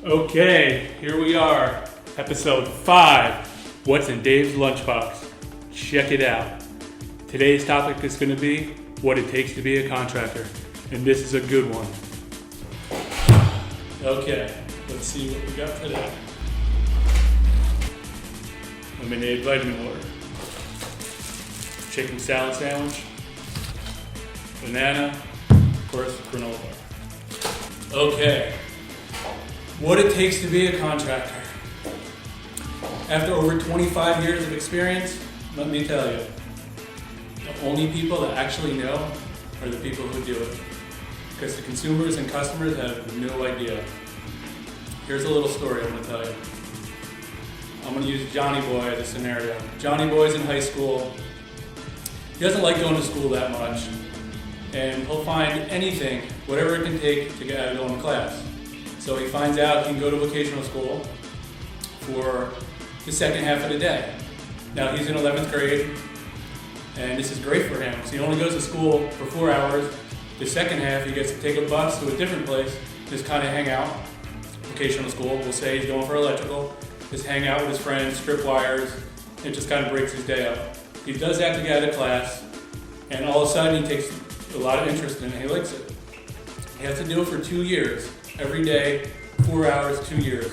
Okay, here we are, episode 5, What's in Dave's Lunchbox? Check it out. Today's topic is going to be what it takes to be a contractor, and this is a good one. Okay, let's see what we got today. Lemonade vitamin water, chicken salad sandwich, banana, of course, granola bar. Okay. What it takes to be a contractor. After over 25 years of experience, let me tell you, the only people that actually know are the people who do it. Because the consumers and customers have no idea. Here's a little story I'm going to tell you. I'm going to use Johnny Boy as a scenario. Johnny Boy's in high school. He doesn't like going to school that much. And he'll find anything, whatever it can take to get out of going to class. So he finds out he can go to vocational school for the second half of the day. Now he's in 11th grade, and this is great for him because he only goes to school for 4 hours. The second half, he gets to take a bus to a different place, just kind of hang out. Vocational school, we'll say he's going for electrical, just hang out with his friends, strip wires. It just kind of breaks his day up. He does that to get out of class, and all of a sudden he takes a lot of interest in it, and he likes it. He has to do it for 2 years. Every day, 4 hours, 2 years,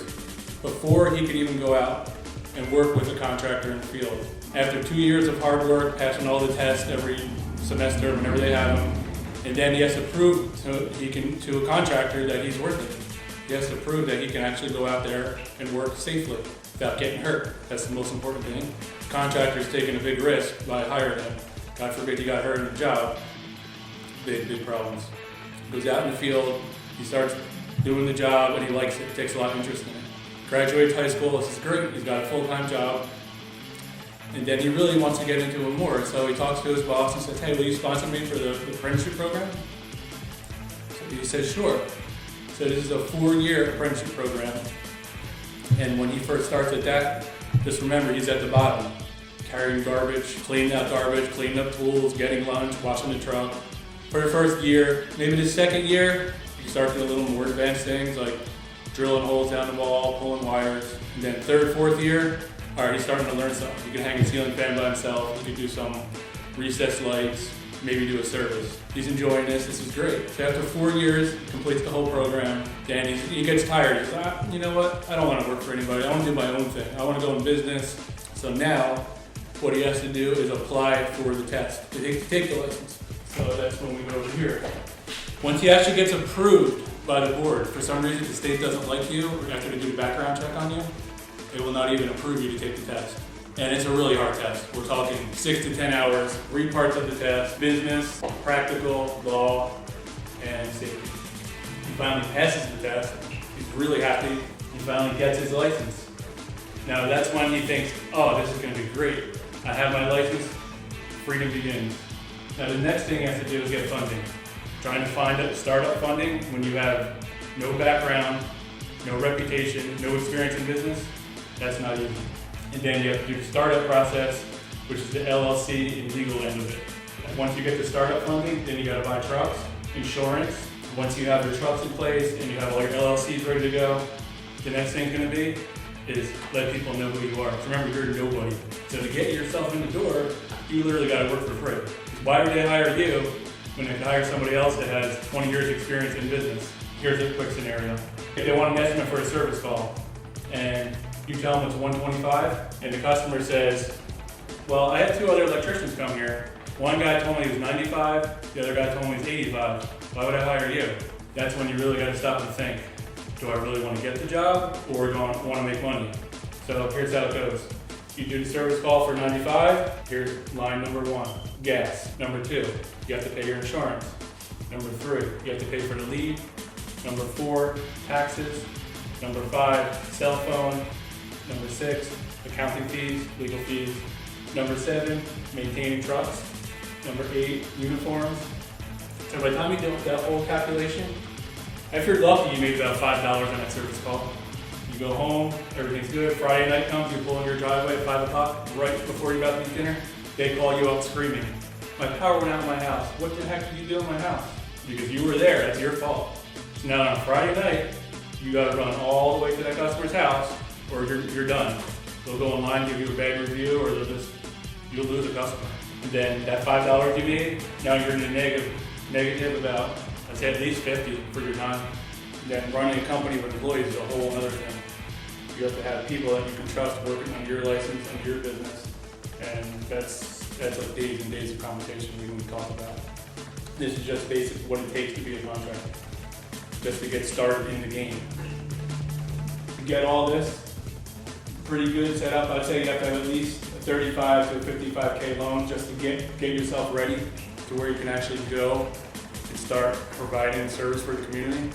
before he could even go out and work with a contractor in the field. After 2 years of hard work, passing all the tests every semester whenever they have him, and then he has to prove to a contractor that he's worth it. He has to prove that he can actually go out there and work safely without getting hurt. That's the most important thing. The contractor's taking a big risk by hiring him. God forbid he got hurt in the job. Big problems. Goes out in the field, he starts doing the job, and he likes it. He takes a lot of interest in it. Graduates high school, this is great. He's got a full-time job. And then he really wants to get into it more. So he talks to his boss and says, hey, will you sponsor me for the apprenticeship program? So he says, sure. So this is a 4-year apprenticeship program. And when he first starts at that, just remember, he's at the bottom. Carrying garbage, cleaning out garbage, cleaning up tools, getting lunch, washing the truck. For the first year, maybe the second year, you start doing a little more advanced things like drilling holes down the wall, pulling wires. And then third, fourth year, all right, he's starting to learn something. He can hang a ceiling fan by himself. He can do some recessed lights, maybe do a service. He's enjoying this. This is great. So after 4 years, completes the whole program. Then he gets tired. He's like, you know what? I don't want to work for anybody. I want to do my own thing. I want to go in business. So now, what he has to do is apply for the test to take the license. So that's when we go over here. Once he actually gets approved by the board, for some reason the state doesn't like you, or after they do a background check on you, they will not even approve you to take the test. And it's a really hard test. We're talking 6 to 10 hours, 3 parts of the test: business, practical, law, and safety. He finally passes the test. He's really happy. He finally gets his license. Now that's when he thinks, oh, this is going to be great. I have my license, freedom begins. Now the next thing he has to do is get funding. Trying to find a startup funding when you have no background, no reputation, no experience in business, that's not easy. And then you have to do the startup process, which is the LLC and legal end of it. Once you get the startup funding, then you got to buy trucks, insurance. Once you have your trucks in place and you have all your LLCs ready to go, the next thing's going to be is let people know who you are. So remember, you're nobody. So to get yourself in the door, you literally got to work for free. Why would they hire you when they can hire somebody else that has 20 years experience in business? Here's a quick scenario. If they want an estimate for a service call, and you tell them it's $125, and the customer says, well, I had 2 other electricians come here. One guy told me he was $95, the other guy told me he was $85. Why would I hire you? That's when you really got to stop and think, do I really want to get the job, or do I want to make money? So here's how it goes. You do the service call for $95, here's line number 1, gas. Number 2, you have to pay your insurance. Number 3, you have to pay for the lead. Number 4, taxes. Number 5, cell phone. Number 6, accounting fees, legal fees. Number 7, maintaining trucks. Number 8, uniforms. So by the time you do that whole calculation, if you're lucky, you made about $5 on that service call. You go home, everything's good. Friday night comes, you pull in your driveway at 5 o'clock, right before you got to eat dinner. They call you up screaming, my power went out in my house. What the heck did you do in my house? Because you were there, that's your fault. So now on Friday night, You gotta run all the way to that customer's house, or you're done. They'll go online, give you a bad review, or you'll lose a customer. And then that $5 you made, now you're in the negative about, I'd say at least 50 for your time. And then running a company with employees is a whole other thing. You have to have people that you can trust working on your license, on your business, and that's like days and days of conversation we can talk about. This is just basic what it takes to be a contractor, just to get started in the game. To get all this, pretty good setup. I'd say you have to have at least a 35 to a 55K loan just to get yourself ready to where you can actually go and start providing service for the community.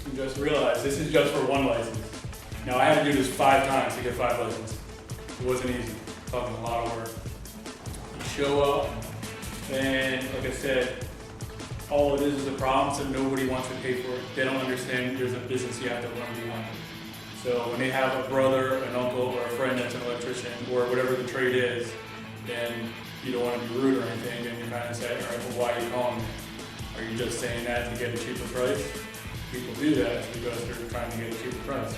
And just realize this is just for one license. Now I had to do this 5 times to get 5 licenses. It wasn't easy. Talking a lot of work. You show up, and like I said, all it is a problem, so nobody wants to pay for it. They don't understand there's a business you have to run behind. So when they have a brother, an uncle, or a friend that's an electrician, or whatever the trade is, then you don't want to be rude or anything, and you kind of say, all right, well, why are you calling me? Are you just saying that to get a cheaper price? People do that because they're trying to get a cheaper price.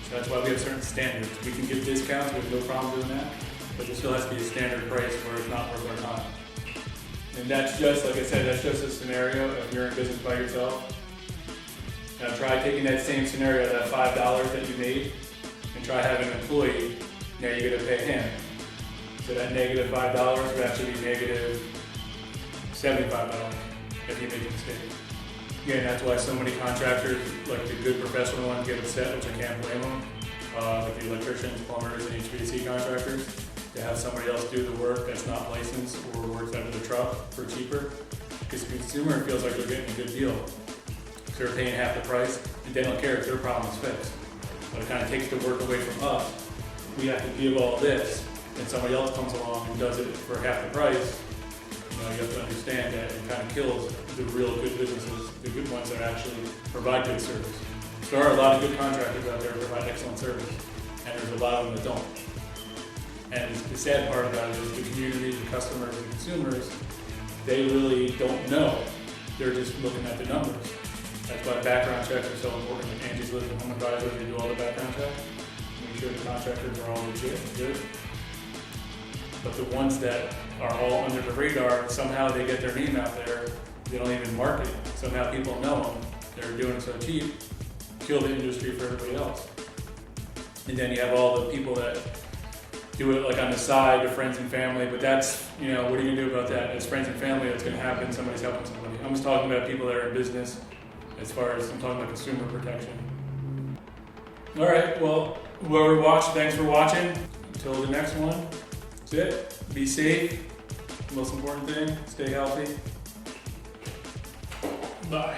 So that's why we have certain standards. We can give discounts, we have no problem doing that, but there still has to be a standard price where it's not worth our time. And that's just, like I said, that's just a scenario if you're in business by yourself. Now try taking that same scenario, that $5 that you made, and try having an employee. Now you're going to pay him. So that negative $5 would actually be negative $75 if you make a mistake. Again, that's why so many contractors, like the good professional ones, get upset, which I can't blame them. Like the electricians, plumbers, and HVAC contractors, to have somebody else do the work that's not licensed or works out of the truck for cheaper. Because the consumer feels like they're getting a good deal. They're paying half the price, and they don't care if their problem is fixed. But it kind of takes the work away from us. We have to give all this, and somebody else comes along and does it for half the price. You know, you have to understand that it kind of kills the real good businesses, the good ones that actually provide good service. There are a lot of good contractors out there that provide excellent service, and there's a lot of them that don't. And the sad part about it is the community, the customers, the consumers, they really don't know. They're just looking at the numbers. That's why background checks are so important. Like Angie's Living Home Advisors, they do all the background checks. Make sure the contractors are all legit and good. But the ones that are all under the radar, somehow they get their name out there. They don't even market. Somehow people know them. They're doing it so cheap, kill the industry for everybody else. And then you have all the people that do it like on the side to friends and family, but that's, you know, what are you gonna do about that? It's friends and family that's gonna happen, somebody's helping somebody. I'm just talking about people that are in business, as far as I'm talking about consumer protection. All right, well, whoever watched, thanks for watching. Until the next one, that's it. Be safe, most important thing, stay healthy. Bye.